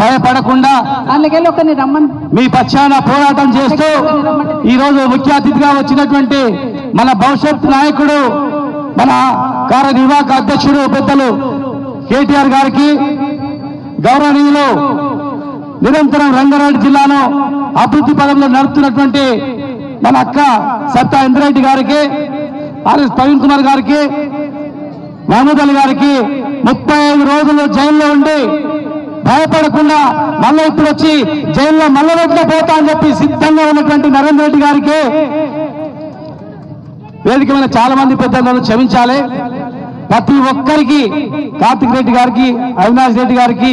భయపడకుండా మీ పక్షాన పోరాటం చేస్తూ ఈరోజు ముఖ్య అతిథిగా వచ్చినటువంటి మన భవిష్యత్ నాయకుడు మన కార్యనిర్వాహక అధ్యక్షుడు పెద్దలు కేటీఆర్ గారికి, గౌరవనీయులు నిరంతరం రంగారెడ్డి జిల్లాను అభివృద్ధి పదంలో నడుపుతున్నటువంటి మన అక్క సత్తా ఇంద్రెడ్డి గారికి, ఆర్ఎస్ ప్రవీణ్ కుమార్ గారికి, మహమూద్ అలీ గారికి 35 రోజులు జైల్లో ఉండి భయపడకుండా మళ్ళీ ఇప్పుడు వచ్చి జైల్లో మళ్ళీ రోడ్లో పోతా అని చెప్పి సిద్ధంగా ఉన్నటువంటి నరేంద్ర రెడ్డి గారికి, వేదిక మీద చాలా మంది పెద్దలను క్షమించాలి. ప్రతి ఒక్కరికి, కార్తిక్ రెడ్డి గారికి, అవినాష్ రెడ్డి గారికి,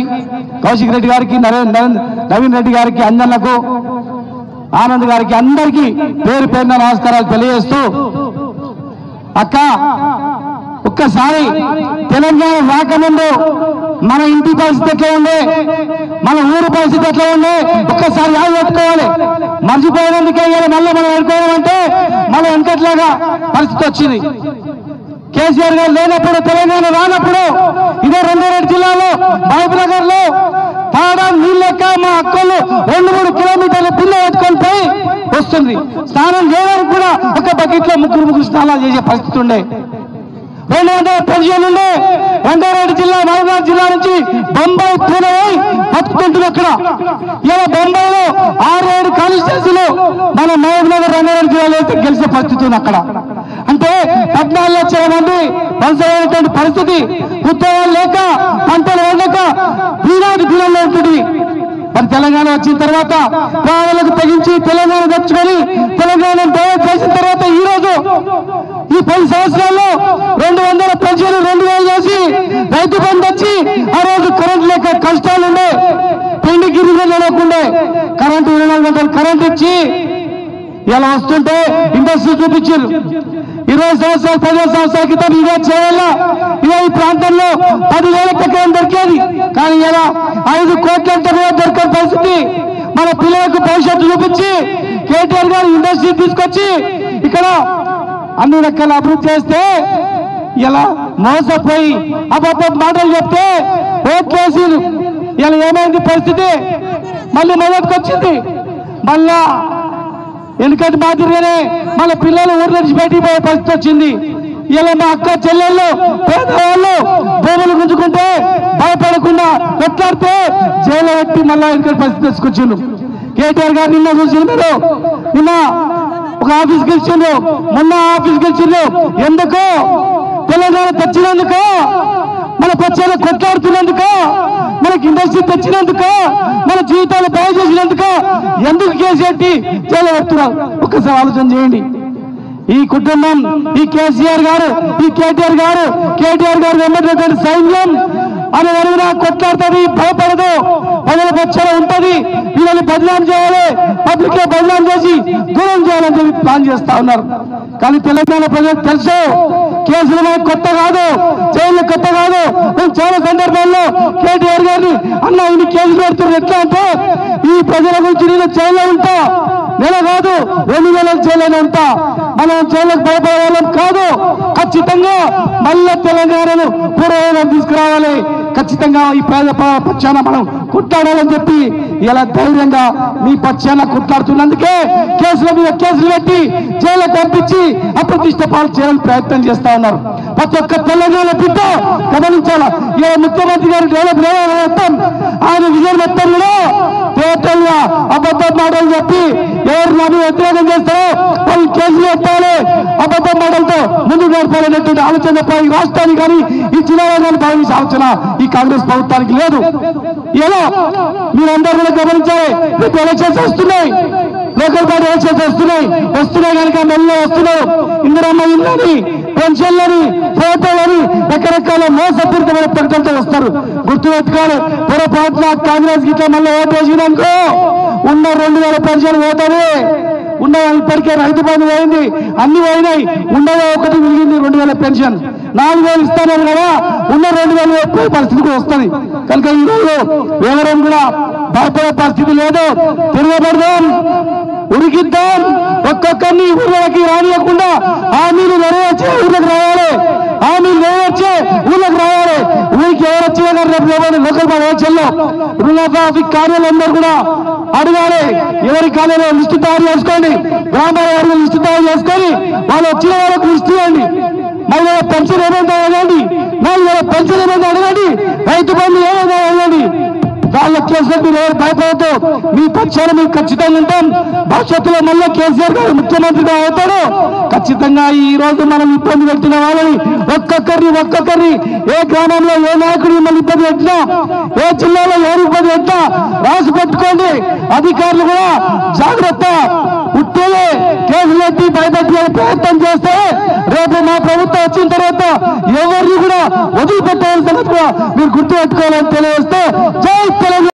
కౌశిక్ రెడ్డి గారికి, నవీన్ రెడ్డి గారికి, అంజన్లకు, ఆనంద్ గారికి అందరికీ పేరు పేరున నమస్కారాలు తెలియజేస్తూ, అక్క ఒక్కసారి తెలంగాణ రాకముందు మన ఇంటి పరిస్థితి ఎట్లా ఉండే, మన ఊరు పరిస్థితి ఎట్లా ఉండే ఒక్కసారి యాద పెట్టుకోవాలి. మర్చిపోయినందుకే మళ్ళీ మనం పెట్టుకోవాలంటే మనం వెనకట్లాగా పరిస్థితి వచ్చింది. కేసీఆర్ గారు లేనప్పుడు, తెలంగాణ రానప్పుడు ఇదే రంగారెడ్డి జిల్లాలో మహబూబ్నగర్ లో తాడా నీళ్ళెక్క మా అక్కలు 2-3 కిలోమీటర్ల పిల్ల పెట్టుకొని పోయి వస్తుంది. స్నానం చేయడానికి కూడా ఒక బకెట్ లో ముగ్గురు స్నానాలు చేసే పరిస్థితి ఉండే. 200 పెన్షన్ ఉండే. రంగారెడ్డి జిల్లా, మహబూబ్నగర్ జిల్లా నుంచి బొంబాయి, పూణే బతుకుంటుంది. అక్కడ ఇలా బొంబాయిలో 6-7 కాన్స్టిట్యూన్సీలు మన మహబూబ్నగర్ రంగారెడ్డి జిల్లాలో అయితే గెలిచే పరిస్థితి ఉంది. అక్కడ అంటే 14 లక్షల మంది వలసైనటువంటి పరిస్థితి, ఉద్యోగాలు లేక, పంటలు వండక ఈనాటి దినంలో ఉంటుంది. మరి తెలంగాణ వచ్చిన తర్వాత ప్రాణాలకు తెగించి తెలంగాణ తెచ్చుకొని తెలంగాణ డెవలప్ చేసిన తర్వాత ఈ రోజు ఈ 10 సంవత్సరాల్లో 200 పెన్షన్లు 2000 చేసి రైతు బంధు వచ్చి ఆ రోజు కరెంట్ లేక కష్టాలుండే, పిండి గిరిగా నడవకుండే, కరెంటు 24 గంటలు కరెంట్ ఇచ్చి ఇలా వస్తుంటే ఇండస్ట్రీ చూపించారు. 20 సంవత్సరాలు 15 సంవత్సరాల క్రితం ఇదే చేయాలా, ఇదే ఈ ప్రాంతంలో 10,000 ఎకరం దొరికేది. కానీ ఇలా 5 కోట్లంత కూడా దొరికే పరిస్థితి. మన పిల్లలకు భవిష్యత్తు చూపించి కేటీఆర్ గారు ఇండస్ట్రీ తీసుకొచ్చి ఇక్కడ అన్ని రకాల అభివృద్ధి చేస్తే ఇలా మోసపోయి అబద్ధ మాటలు చెప్తే ఓట్లేసి ఇలా ఏమైంది పరిస్థితి? మళ్ళీ మొదటికి వచ్చింది. మళ్ళా ఎందుకంటే మాదిరిగానే మన పిల్లలు ఊరు నుంచి బయటికి పోయే పరిస్థితి వచ్చింది. ఇలా మా అక్క చెల్లెళ్ళు, పేదవాళ్ళు భూములు గుంజుకుంటే భయపడకుండా కొట్లాడితే జైలు పెట్టి మళ్ళా ఎందుకంటే పరిస్థితి తీసుకొచ్చిండు. కేటీఆర్ గారు నిన్న చూసిండ్రు, నిన్న ఒక ఆఫీస్కి ఇచ్చిండ్రు, మొన్న ఆఫీస్కి ఇచ్చిండ్రు. ఎందుకు? తెలంగాణ తెచ్చినందుకు, మన పక్షాలు కొట్లాడుతున్నందుకు, మనకి ఇండస్ట్రీ తెచ్చినందుకు, మన జీవితాలు బాగు చేసినందుకు ఎందుకు కేసీఆర్ జైలు పెడుతున్నారు? ఒక్కసారి ఆలోచన చేయండి. ఈ కుటుంబం, ఈ కేసీఆర్ గారు, ఈ కేటీఆర్ గారు వెంబడినటువంటి సైన్యం అని అడిగినా కొట్లాడుతుంది, భయపడదు, ప్రజల పక్షాలు ఉంటది. వీళ్ళని బదనాం చేయాలి, పబ్లిక్ లో బదనాం చేసి దూరం చేయాలని చెప్పి ప్లాన్ చేస్తా ఉన్నారు. కానీ తెలంగాణ ప్రజలకు తెలుసు, కేసులు మనకు కొత్త కాదు, జైలు కొత్త కాదు. నేను చాలా సందర్భాల్లో కేటీఆర్ గారిని అన్న ఇన్ని కేసులు పెడుతున్నారు ఎట్లా అంటే, ఈ ప్రజల గురించి నేను జైల్లో ఉంటా, నెల కాదు 2 నెలలు జైల్లో ఉంటా, మనం జైలుకు భయపడే వాళ్ళం కాదు. ఖచ్చితంగా మళ్ళా తెలంగాణను పూర్వవైపు తీసుకురావాలి. ఖచ్చితంగా ఈ పేద పక్షాన మనం కొట్లాడాలని చెప్పి ఇలా ధైర్యంగా మీ పక్షాన కొట్లాడుతున్నందుకే కేసుల మీద కేసులు పెట్టి జైలు పంపించి అప్రతిష్ట పాలు చేయాలని ప్రయత్నం చేస్తా ఉన్నారు. ప్రతి ఒక్క తెలంగాణ బిడ్డ గమనించాలా. ఇలా ముఖ్యమంత్రి గారు డెవలప్ మొత్తం ఆయన విజయం మొత్తంలో టోటల్ గా అబద్ధ మాటలు చెప్పి ఎవరు నన్ను వ్యతిరేకం చేస్తారో వాళ్ళు కేసులు పెట్టాలి, అబద్ధ మాటలతో ముందుకు నడపాలనేటువంటి ఆలోచన తప్ప ఈ రాష్ట్రానికి కానీ ఈ జిల్లాలో కానీ భావించే ఆలోచన ఈ కాంగ్రెస్ ప్రభుత్వానికి లేదు. ఎలా మీరందరూ కూడా గమనించాలి. రేపు ఎలక్షన్స్ వస్తున్నాయి, లోకల్ పార్టీ ఎలక్షన్స్ వస్తున్నాయి కనుక మెల్ల వస్తున్నారు. ఇందిరమ్మ ఇల్లని, పెన్షన్లని, ఫోటోలని రకరకాల మోసపూరితమైన ప్రకటనతో వస్తారు. గుర్తుపెట్టుకోవాలి, పొరపాటున కాంగ్రెస్ గిట్లా మళ్ళీ ఓటు వేసినాకో ఉన్న 2000 పెన్షన్ పోతుంది. ఉన్నది ఇప్పటికే రైతు బంధు పోయింది, అన్ని పోయినాయి. ఉండగా ఒకటి మిగిలింది 2000 పెన్షన్. 4000 ఇస్తాను కదా, ఉన్న 2000 పోయే పరిస్థితి కూడా వస్తుంది. కనుక ఈ రోజు ఎవరం కూడా భయపడే పరిస్థితి లేదు. తిరగబడదాం, ఉరికిద్దాం, ఒక్కొక్కరిని ఊళ్ళకి రానియకుండా హామీలు నెరవేర్చి ఊళ్ళకి రావాలి. హామీలు నెరవేర్చి ఊళ్ళకి రావాలి. ఊరికి ఎవరు వచ్చినా రేపు లోకల్ బాగా చెల్లో రూరల్ ట్రాఫిక్ కార్యాలయందరూ కూడా అడగాలి. ఎవరి కార్యాలయం లిస్టు తయారు చేసుకోండి, గ్రామాల వారికి లిస్టు తయారు చేసుకొని వాళ్ళు వచ్చిన వాళ్ళకు లిస్టు ఇవ్వండి. మహిళల పెన్షన్ ఏమైందో అడగండి, మహిళల పెన్షన్ ఏమైందో అడగండి, రైతు బంధు ఏమైందో అడగండి. వాళ్ళకి చేసినట్టు మీరు ఎవరు భయపడతో మీ పక్షాన మీకు ఖచ్చితంగా ఉంటాం. భవిష్యత్తులో మళ్ళీ కేసీఆర్ గారు ముఖ్యమంత్రిగా అవుతాడు. ఖచ్చితంగా ఈ రోజు మనం ఇబ్బంది పెట్టిన వాళ్ళని ఒక్కొక్కరిని ఏ గ్రామంలో ఏ నాయకుడు మిమ్మల్ని ఇబ్బంది పెట్టినా, ఏ జిల్లాలో ఎవరు ఇబ్బంది పెట్టినా రాసి పెట్టుకోండి. అధికారులు కూడా జాగ్రత్త. ఉట్టేదే కేసులు ఎత్తి భయపెట్టే ప్రయత్నం చేస్తే రేపు మా ప్రభుత్వం వచ్చిన తర్వాత ఎవరిని కూడా వదిలిపెట్టాల్సిన మీరు గుర్తు పెట్టుకోవాలని తెలియజేస్తే జై తెలంగాణ.